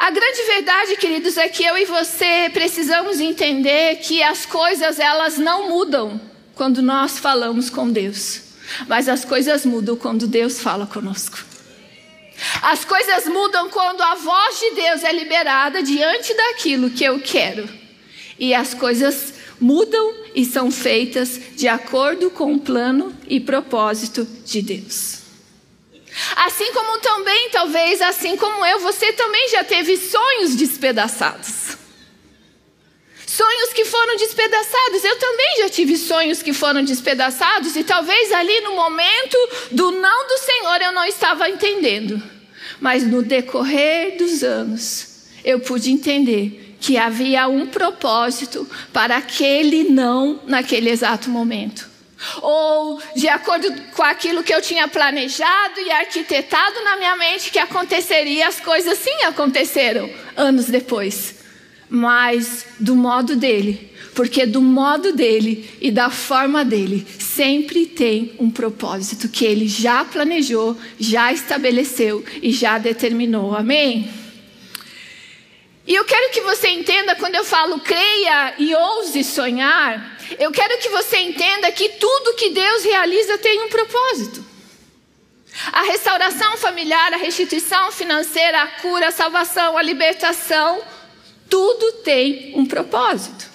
A grande verdade, queridos, é que eu e você precisamos entender que as coisas, elas não mudam quando nós falamos com Deus. Mas as coisas mudam quando Deus fala conosco. As coisas mudam quando a voz de Deus é liberada diante daquilo que eu quero. E as coisas mudam e são feitas de acordo com o plano e propósito de Deus. Assim como também, talvez, assim como eu, você também já teve sonhos despedaçados. Sonhos que foram despedaçados. Eu também já tive sonhos que foram despedaçados. E talvez ali no momento do não do Senhor eu não estava entendendo. Mas no decorrer dos anos eu pude entender que havia um propósito para aquele não naquele exato momento. Ou de acordo com aquilo que eu tinha planejado e arquitetado na minha mente que aconteceria, as coisas sim aconteceram anos depois. Mas do modo dele, porque do modo dele e da forma dele sempre tem um propósito que ele já planejou, já estabeleceu e já determinou. Amém? E eu quero que você entenda, quando eu falo creia e ouse sonhar, eu quero que você entenda que tudo que Deus realiza tem um propósito. A restauração familiar, a restituição financeira, a cura, a salvação, a libertação, tudo tem um propósito.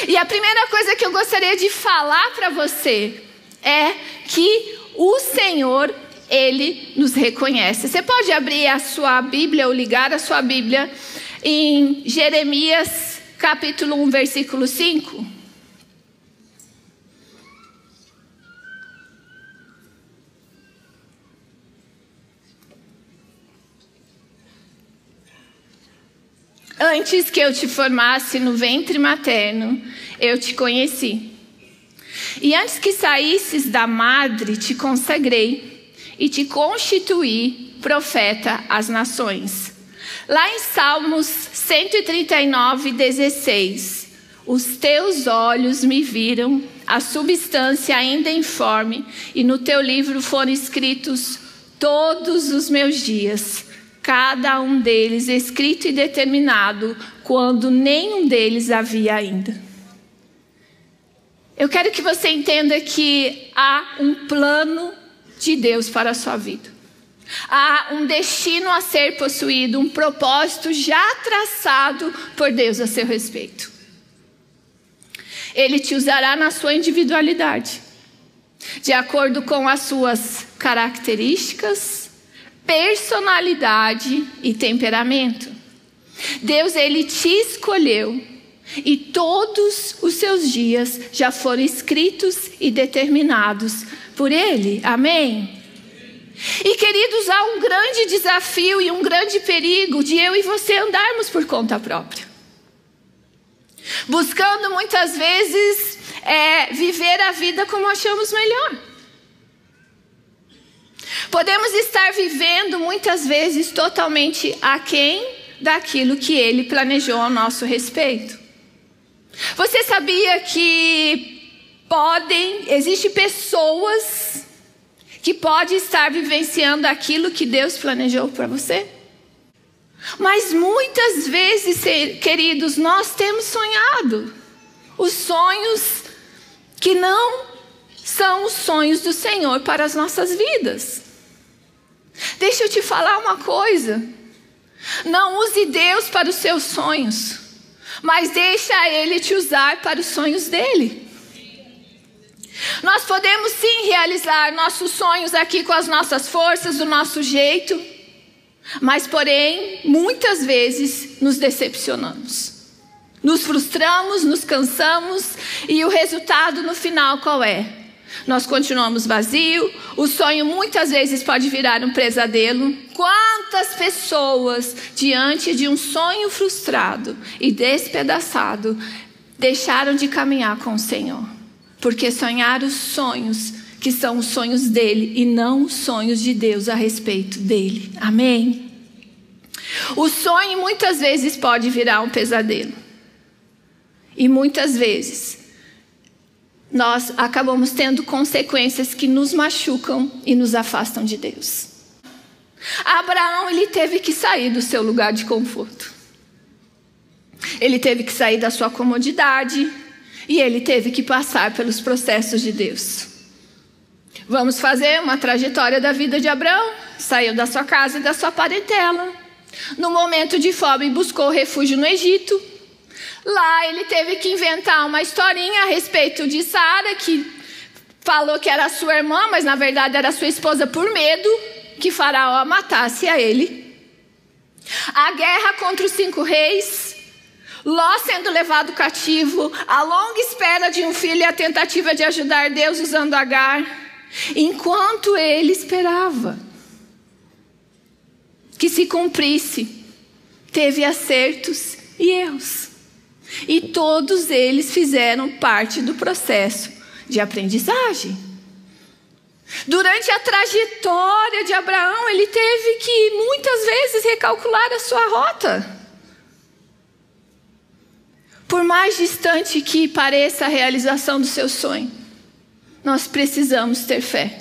E a primeira coisa que eu gostaria de falar para você é que o Senhor, Ele nos reconhece. Você pode abrir a sua Bíblia ou ligar a sua Bíblia em Jeremias capítulo 1, versículo 5. Antes que eu te formasse no ventre materno, eu te conheci. E antes que saísses da madre, te consagrei e te constituí profeta às nações. Lá em Salmos 139, 16. Os teus olhos me viram, a substância ainda informe, e no teu livro foram escritos todos os meus dias, cada um deles escrito e determinado, quando nenhum deles havia ainda. Eu quero que você entenda que há um plano de Deus para a sua vida. Há um destino a ser possuído, um propósito já traçado por Deus a seu respeito. Ele te usará na sua individualidade, de acordo com as suas características, personalidade e temperamento. Deus, Ele te escolheu e todos os seus dias já foram escritos e determinados por Ele. Amém? E queridos, há um grande desafio e um grande perigo de eu e você andarmos por conta própria. Buscando muitas vezes viver a vida como achamos melhor. Podemos estar vivendo muitas vezes totalmente aquém daquilo que Ele planejou a nosso respeito. Você sabia que existem pessoas que podem estar vivenciando aquilo que Deus planejou para você? Mas muitas vezes, queridos, nós temos sonhado os sonhos que não são os sonhos do Senhor para as nossas vidas. Deixa eu te falar uma coisa. Não use Deus para os seus sonhos, mas deixa Ele te usar para os sonhos dEle. Nós podemos sim realizar nossos sonhos aqui com as nossas forças, do nosso jeito, mas porém, muitas vezes nos decepcionamos. Nos frustramos, nos cansamos e o resultado no final qual é? Nós continuamos vazios, o sonho muitas vezes pode virar um pesadelo. Quantas pessoas diante de um sonho frustrado e despedaçado deixaram de caminhar com o Senhor? Porque sonharam os sonhos que são os sonhos dele e não os sonhos de Deus a respeito dele. Amém? O sonho muitas vezes pode virar um pesadelo. E muitas vezes nós acabamos tendo consequências que nos machucam e nos afastam de Deus. Abraão, ele teve que sair do seu lugar de conforto. Ele teve que sair da sua comodidade e ele teve que passar pelos processos de Deus. Vamos fazer uma trajetória da vida de Abraão. Saiu da sua casa e da sua parentela. No momento de fome, buscou refúgio no Egito. Lá ele teve que inventar uma historinha a respeito de Sara, que falou que era sua irmã, mas na verdade era sua esposa, por medo que Faraó matasse a ele. A guerra contra os 5 reis, Ló sendo levado cativo, a longa espera de um filho e a tentativa de ajudar Deus usando Agar. Enquanto ele esperava que se cumprisse, teve acertos e erros. E todos eles fizeram parte do processo de aprendizagem. Durante a trajetória de Abraão, ele teve que muitas vezes recalcular a sua rota. Por mais distante que pareça a realização do seu sonho, nós precisamos ter fé,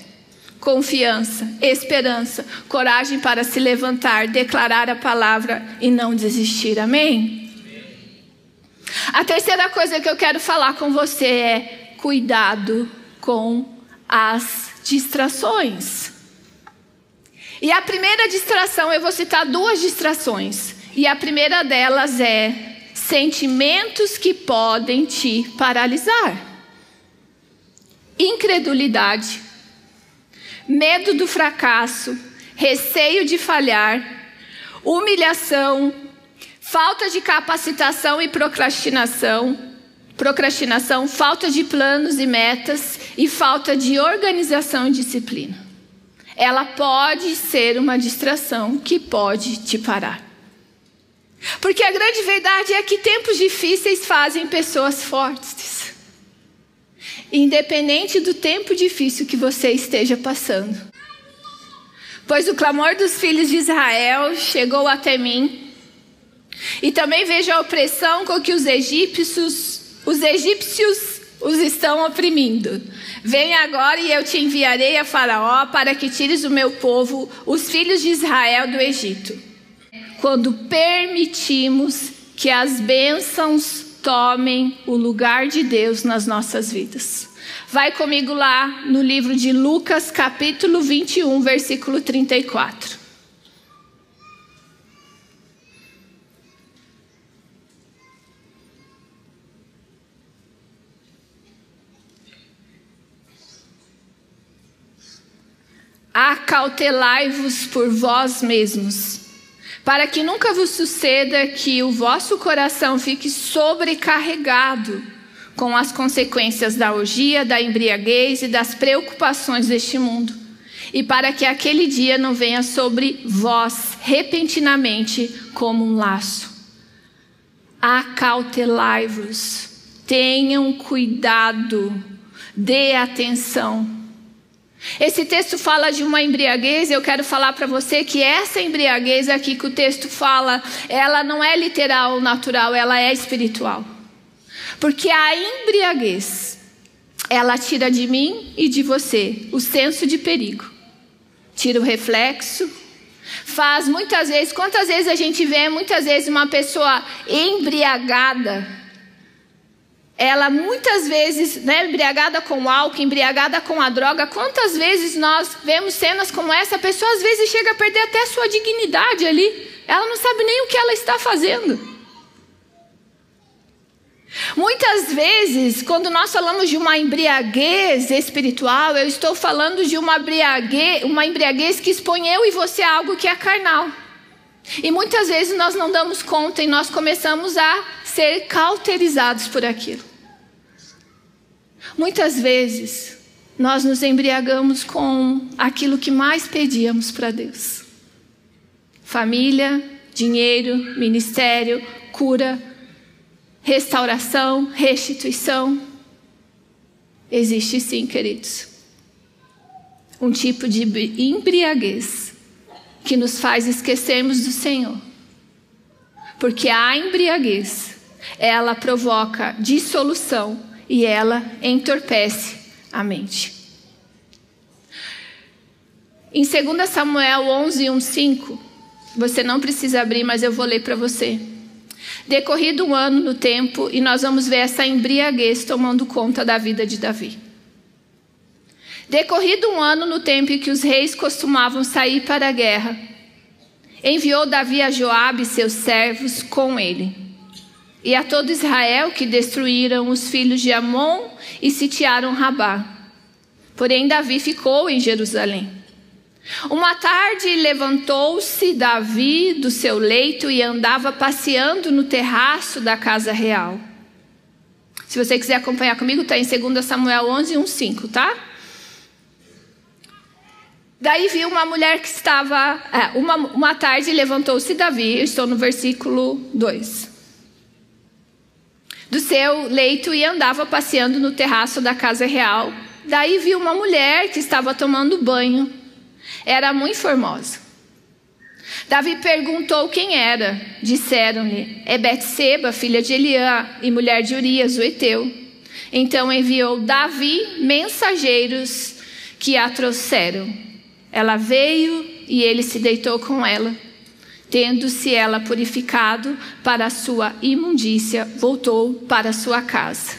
confiança, esperança, coragem para se levantar, declarar a palavra e não desistir. Amém? A terceira coisa que eu quero falar com você é cuidado com as distrações. E a primeira distração, eu vou citar 2 distrações. E a primeira delas é sentimentos que podem te paralisar. Incredulidade, medo do fracasso, receio de falhar, humilhação, falta de capacitação e procrastinação, falta de planos e metas e falta de organização e disciplina. Ela pode ser uma distração que pode te parar. Porque a grande verdade é que tempos difíceis fazem pessoas fortes. Independente do tempo difícil que você esteja passando. Pois o clamor dos filhos de Israel chegou até mim. E também vejo a opressão com que os egípcios os estão oprimindo. Venha agora e eu te enviarei a Faraó para que tires o meu povo, os filhos de Israel, do Egito. Quando permitimos que as bênçãos tomem o lugar de Deus nas nossas vidas. Vai comigo lá no livro de Lucas, capítulo 21, versículo 34. Acautelai-vos por vós mesmos, para que nunca vos suceda que o vosso coração fique sobrecarregado com as consequências da orgia, da embriaguez e das preocupações deste mundo, e para que aquele dia não venha sobre vós repentinamente como um laço. Acautelai-vos, tenham cuidado, dê atenção. Esse texto fala de uma embriaguez. Eu quero falar para você que essa embriaguez aqui que o texto fala, ela não é literal ou natural, ela é espiritual. Porque a embriaguez, ela tira de mim e de você o senso de perigo. Tira o reflexo. Faz muitas vezes, quantas vezes a gente vê muitas vezes uma pessoa embriagada, ela muitas vezes, embriagada com o álcool, embriagada com a droga. Quantas vezes nós vemos cenas como essa? A pessoa às vezes chega a perder até a sua dignidade ali. Ela não sabe nem o que ela está fazendo. Muitas vezes, quando nós falamos de uma embriaguez espiritual, eu estou falando de uma embriaguez que expõe eu e você a algo que é carnal. E muitas vezes nós não damos conta e nós começamos a ser cauterizados por aquilo. Muitas vezes nós nos embriagamos com aquilo que mais pedíamos para Deus: família, dinheiro, ministério, cura, restauração, restituição. Existe sim, queridos, um tipo de embriaguez que nos faz esquecermos do Senhor. Porque a embriaguez, ela provoca dissolução e ela entorpece a mente. Em 2 Samuel 11, 1-5, você não precisa abrir, mas eu vou ler para você. Decorrido um ano no tempo, e nós vamos ver essa embriaguez tomando conta da vida de Davi. Decorrido um ano no tempo em que os reis costumavam sair para a guerra, enviou Davi a Joabe e seus servos com ele, e a todo Israel, que destruíram os filhos de Amon e sitiaram Rabá. Porém Davi ficou em Jerusalém. Uma tarde levantou-se Davi do seu leito e andava passeando no terraço da casa real. Se você quiser acompanhar comigo, está em 2 Samuel 11, 1-5, tá? Daí viu uma mulher que estava... uma tarde levantou-se Davi, eu estou no versículo 2. Do seu leito e andava passeando no terraço da casa real. Daí viu uma mulher que estava tomando banho. Era muito formosa. Davi perguntou quem era. Disseram-lhe: é Betseba, filha de Eliã e mulher de Urias, o heteu. Então enviou Davi mensageiros que a trouxeram. Ela veio e ele se deitou com ela. Tendo-se ela purificado para a sua imundícia, voltou para sua casa.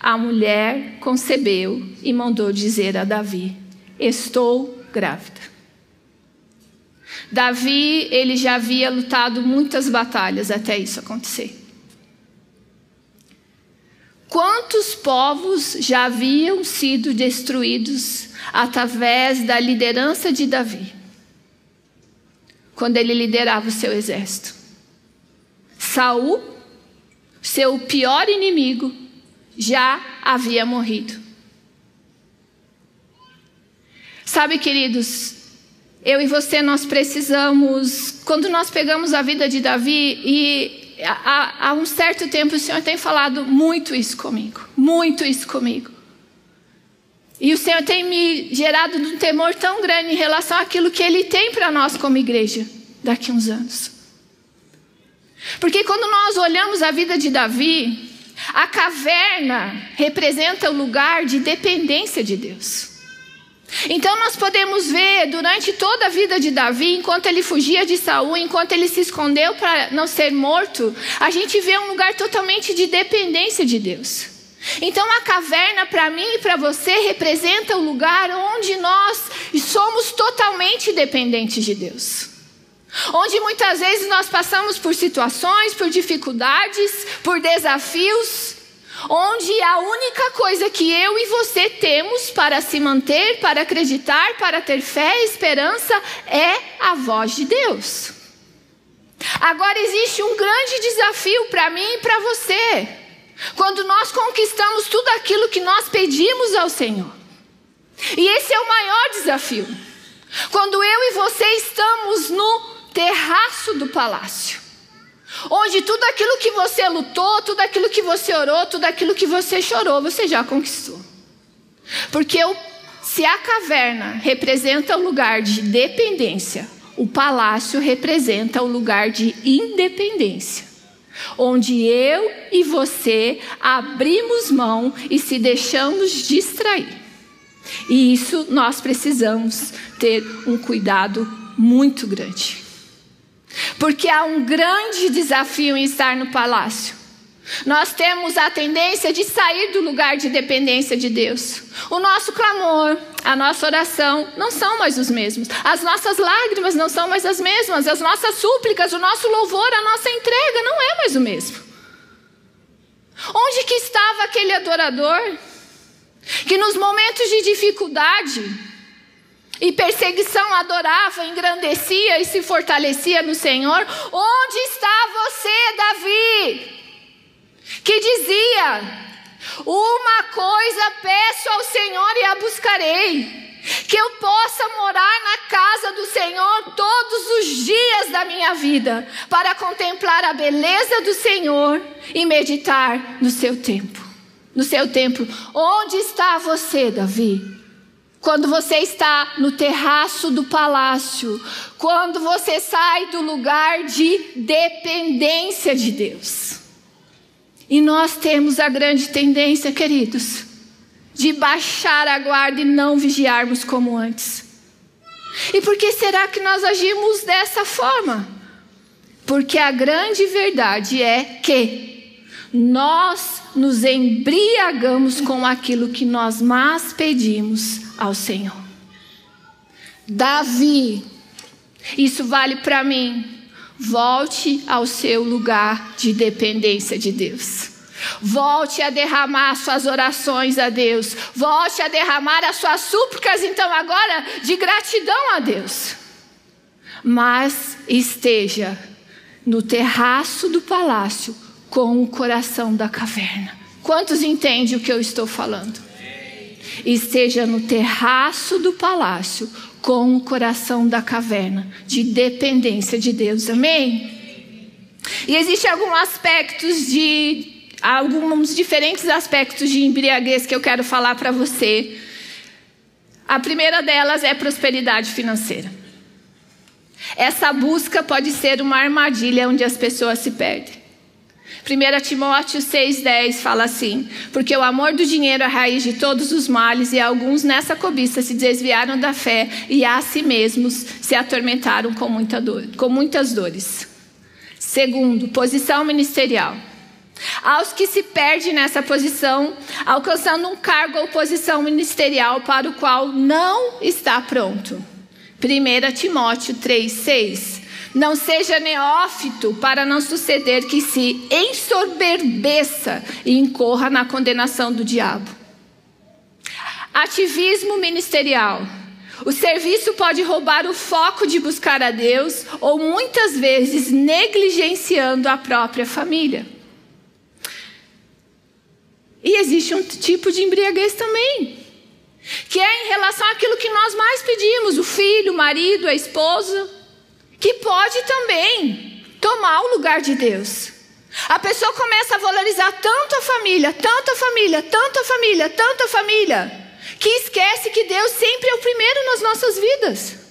A mulher concebeu e mandou dizer a Davi: estou grávida. Davi, ele já havia lutado muitas batalhas até isso acontecer. Quantos povos já haviam sido destruídos através da liderança de Davi, quando ele liderava o seu exército? Saul, seu pior inimigo, já havia morrido. Sabe, queridos, eu e você, nós precisamos, quando nós pegamos a vida de Davi, e há um certo tempo o Senhor tem falado muito isso comigo, e o Senhor tem me gerado um temor tão grande em relação àquilo que Ele tem para nós como igreja daqui a uns anos. Porque quando nós olhamos a vida de Davi, a caverna representa o lugar de dependência de Deus. Então nós podemos ver durante toda a vida de Davi, enquanto ele fugia de Saul, enquanto ele se escondeu para não ser morto, a gente vê um lugar totalmente de dependência de Deus. Então a caverna para mim e para você representa o lugar onde nós somos totalmente dependentes de Deus. Onde muitas vezes nós passamos por situações, por dificuldades, por desafios, onde a única coisa que eu e você temos para se manter, para acreditar, para ter fé e esperança é a voz de Deus. Agora existe um grande desafio para mim e para você, quando nós conquistamos tudo aquilo que nós pedimos ao Senhor. E esse é o maior desafio. Quando eu e você estamos no terraço do palácio, onde tudo aquilo que você lutou, tudo aquilo que você orou, tudo aquilo que você chorou, você já conquistou. Porque se a caverna representa o lugar de dependência, o palácio representa o lugar de independência, onde eu e você abrimos mão e se deixamos distrair. E isso nós precisamos ter um cuidado muito grande. Porque há um grande desafio em estar no palácio. Nós temos a tendência de sair do lugar de dependência de Deus. O nosso clamor, a nossa oração não são mais os mesmos. As nossas lágrimas não são mais as mesmas. As nossas súplicas, o nosso louvor, a nossa entrega não é mais o mesmo. Onde que estava aquele adorador que nos momentos de dificuldade e perseguição adorava, engrandecia e se fortalecia no Senhor? Onde está você, Davi, que dizia: uma coisa peço ao Senhor e a buscarei, que eu possa morar na casa do Senhor todos os dias da minha vida, para contemplar a beleza do Senhor e meditar no seu templo. Onde está você, Davi? Quando você está no terraço do palácio, quando você sai do lugar de dependência de Deus. E nós temos a grande tendência, queridos, de baixar a guarda e não vigiarmos como antes. E por que será que nós agimos dessa forma? Porque a grande verdade é que nós nos embriagamos com aquilo que nós mais pedimos ao Senhor. Davi, isso vale para mim. Volte ao seu lugar de dependência de Deus. Volte a derramar suas orações a Deus. Volte a derramar as suas súplicas, então, agora, de gratidão a Deus. Mas esteja no terraço do palácio com o coração da caverna. Quantos entendem o que eu estou falando? Esteja no terraço do palácio com o coração da caverna, de dependência de Deus. Amém? E existem alguns diferentes aspectos de embriaguez que eu quero falar para você. A primeira delas é prosperidade financeira. Essa busca pode ser uma armadilha onde as pessoas se perdem. 1 Timóteo 6,10 fala assim: porque o amor do dinheiro é a raiz de todos os males, e alguns nessa cobiça se desviaram da fé e a si mesmos se atormentaram com muitas dores. Segundo, posição ministerial. Aos que se perdem nessa posição, alcançando um cargo ou posição ministerial para o qual não está pronto. 1 Timóteo 3,6. Não seja neófito para não suceder que se ensoberbeça e incorra na condenação do diabo. Ativismo ministerial. O serviço pode roubar o foco de buscar a Deus ou muitas vezes negligenciando a própria família. E existe um tipo de embriaguez também, que é em relação àquilo que nós mais pedimos, o filho, o marido, a esposa, que pode também tomar o lugar de Deus. A pessoa começa a valorizar tanto a família, tanto a família, tanto a família, tanto a família, que esquece que Deus sempre é o primeiro nas nossas vidas.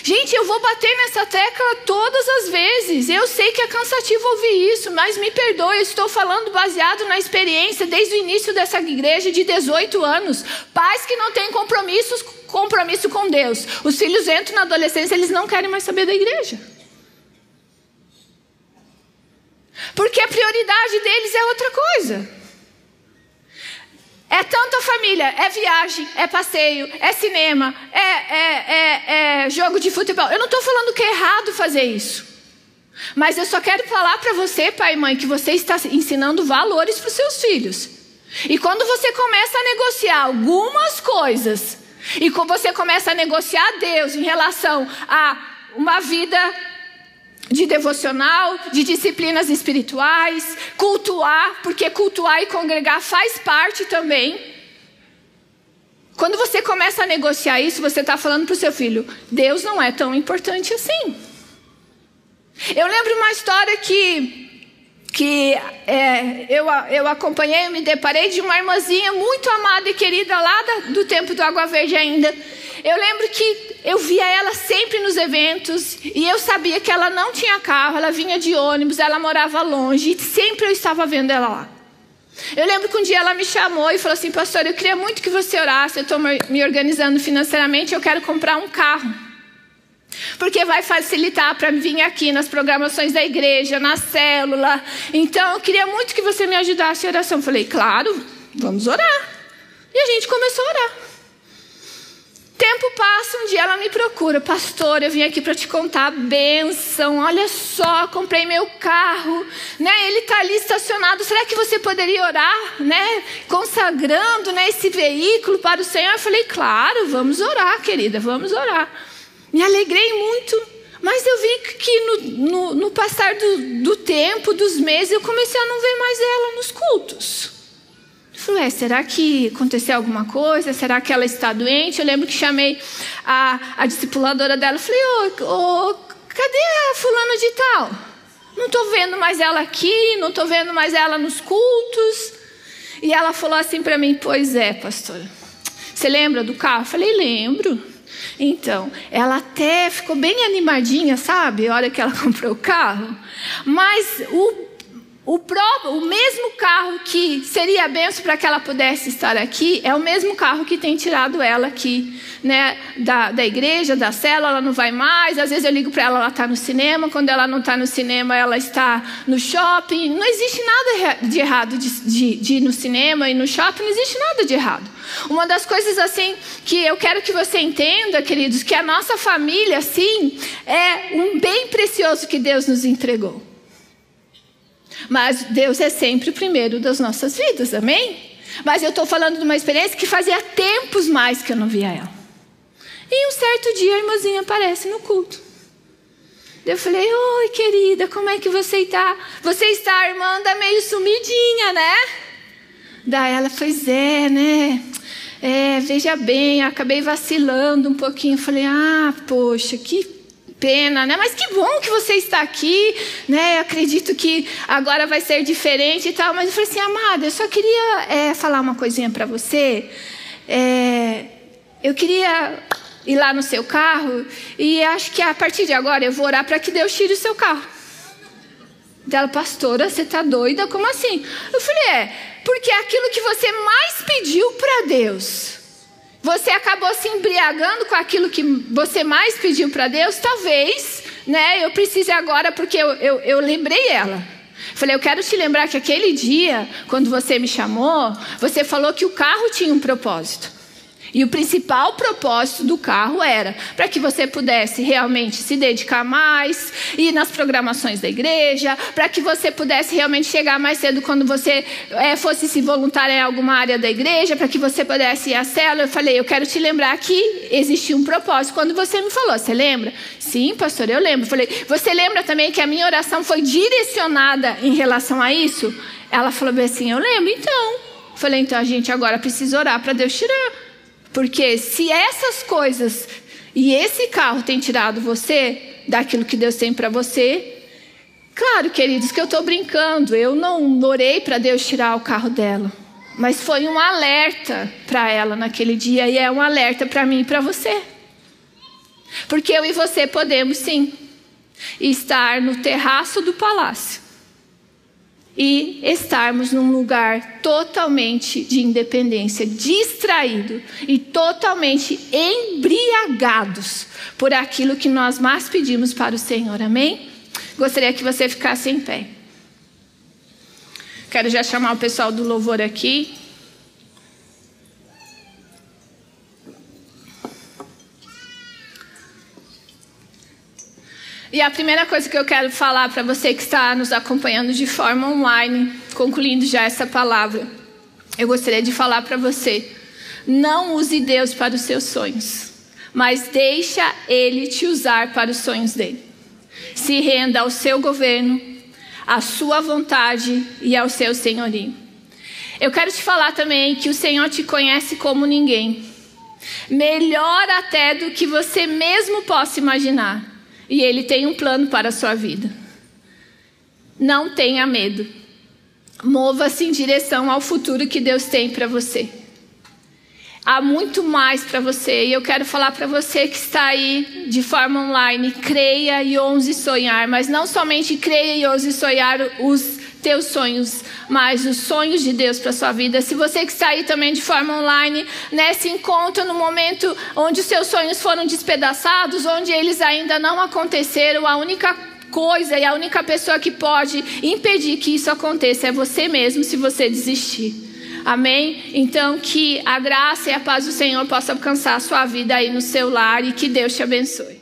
Gente, eu vou bater nessa tecla todas as vezes. Eu sei que é cansativo ouvir isso, mas me perdoe, eu estou falando baseado na experiência desde o início dessa igreja de 18 anos. Pais que não têm compromisso com Deus. Os filhos entram na adolescência, eles não querem mais saber da igreja. Porque a prioridade deles é outra coisa. É tanto a família, é viagem, é passeio, é cinema, é jogo de futebol. Eu não estou falando que é errado fazer isso. Mas eu só quero falar para você, pai e mãe, que você está ensinando valores para os seus filhos. E quando você começa a negociar algumas coisas, e quando você começa a negociar Deus em relação a uma vida de devocional, de disciplinas espirituais, cultuar, porque cultuar e congregar faz parte também. Quando você começa a negociar isso, você está falando para o seu filho: Deus não é tão importante assim. Eu lembro uma história eu acompanhei, eu me deparei de uma irmãzinha muito amada e querida lá do tempo do Água Verde ainda. Eu lembro que eu via ela sempre nos eventos e eu sabia que ela não tinha carro, ela vinha de ônibus, ela morava longe e sempre eu estava vendo ela lá. Eu lembro que um dia ela me chamou e falou assim: pastor, eu queria muito que você orasse, eu estou me organizando financeiramente, eu quero comprar um carro. Porque vai facilitar para vir aqui nas programações da igreja, na célula. Então eu queria muito que você me ajudasse em oração. Eu falei: claro, vamos orar. E a gente começou a orar. Tempo passa, um dia ela me procura: pastor, eu vim aqui para te contar a bênção, olha só, comprei meu carro, né? Ele está ali estacionado, será que você poderia orar, né? Consagrando, né, esse veículo para o Senhor? Eu falei: claro, vamos orar, querida, vamos orar. Me alegrei muito, mas eu vi que no passar do tempo, dos meses, eu comecei a não ver mais ela nos cultos. Eu falei: será que aconteceu alguma coisa? Será que ela está doente? Eu lembro que chamei a discipuladora dela. Eu falei: cadê a fulana de tal? Não estou vendo mais ela aqui, não estou vendo mais ela nos cultos. E ela falou assim para mim: pois é, pastora, você lembra do carro? Eu falei: lembro. Então, ela até ficou bem animadinha, sabe? A hora que ela comprou o carro. Mas O mesmo carro que seria benção para que ela pudesse estar aqui, é o mesmo carro que tem tirado ela aqui, né, da igreja, da célula. Ela não vai mais. Às vezes eu ligo para ela, ela está no cinema. Quando ela não está no cinema, ela está no shopping. Não existe nada de errado de ir no cinema e no shopping, não existe nada de errado. Uma das coisas assim que eu quero que você entenda, queridos, que a nossa família, sim, é um bem precioso que Deus nos entregou. Mas Deus é sempre o primeiro das nossas vidas, amém? Mas eu estou falando de uma experiência que fazia tempos mais que eu não via ela. E um certo dia a irmãzinha aparece no culto. Eu falei, oi querida, como é que você está? Você está, irmã, anda meio sumidinha, né? Daí ela, pois é, né? Veja bem, acabei vacilando um pouquinho. Eu falei, poxa, que pena, né? Mas que bom que você está aqui, né? Eu acredito que agora vai ser diferente e tal. Mas eu falei assim, amada, eu só queria falar uma coisinha para você. Eu queria ir lá no seu carro e acho que a partir de agora eu vou orar para que Deus tire o seu carro. Dela, pastora, você está doida? Como assim? Eu falei, porque é aquilo que você mais pediu para Deus. Você acabou se embriagando com aquilo que você mais pediu para Deus. Talvez, né, eu precise agora, porque eu lembrei ela. Falei, eu quero te lembrar que aquele dia, quando você me chamou, você falou que o carro tinha um propósito. E o principal propósito do carro era para que você pudesse realmente se dedicar mais, ir nas programações da igreja, para que você pudesse realmente chegar mais cedo quando você fosse se voluntariar em alguma área da igreja, para que você pudesse ir à célula. Eu falei, eu quero te lembrar que existia um propósito. Quando você me falou, você lembra? Sim, pastor, eu lembro. Eu falei, você lembra também que a minha oração foi direcionada em relação a isso? Ela falou bem assim, eu lembro, então. Eu falei, então a gente agora precisa orar para Deus tirar. Porque se essas coisas e esse carro tem tirado você daquilo que Deus tem para você, claro, queridos, que eu estou brincando. Eu não orei para Deus tirar o carro dela. Mas foi um alerta para ela naquele dia. E é um alerta para mim e para você. Porque eu e você podemos, sim, estar no terraço do palácio. E estarmos num lugar totalmente de independência, distraído e totalmente embriagados por aquilo que nós mais pedimos para o Senhor, amém? Gostaria que você ficasse em pé. Quero já chamar o pessoal do louvor aqui. E a primeira coisa que eu quero falar para você que está nos acompanhando de forma online, concluindo já essa palavra, eu gostaria de falar para você: não use Deus para os seus sonhos, mas deixa Ele te usar para os sonhos dele. Se renda ao seu governo, à sua vontade e ao seu senhorio. Eu quero te falar também que o Senhor te conhece como ninguém, melhor até do que você mesmo possa imaginar. E Ele tem um plano para a sua vida. Não tenha medo. Mova-se em direção ao futuro que Deus tem para você. Há muito mais para você. E eu quero falar para você que está aí de forma online: creia e ouse sonhar. Mas não somente creia e ouse sonhar os teus sonhos, mas os sonhos de Deus para a sua vida. Se você que está aí também de forma online, né, se encontra no momento onde os seus sonhos foram despedaçados, onde eles ainda não aconteceram, a única coisa e a única pessoa que pode impedir que isso aconteça é você mesmo, se você desistir. Amém? Então que a graça e a paz do Senhor possam alcançar a sua vida aí no seu lar e que Deus te abençoe.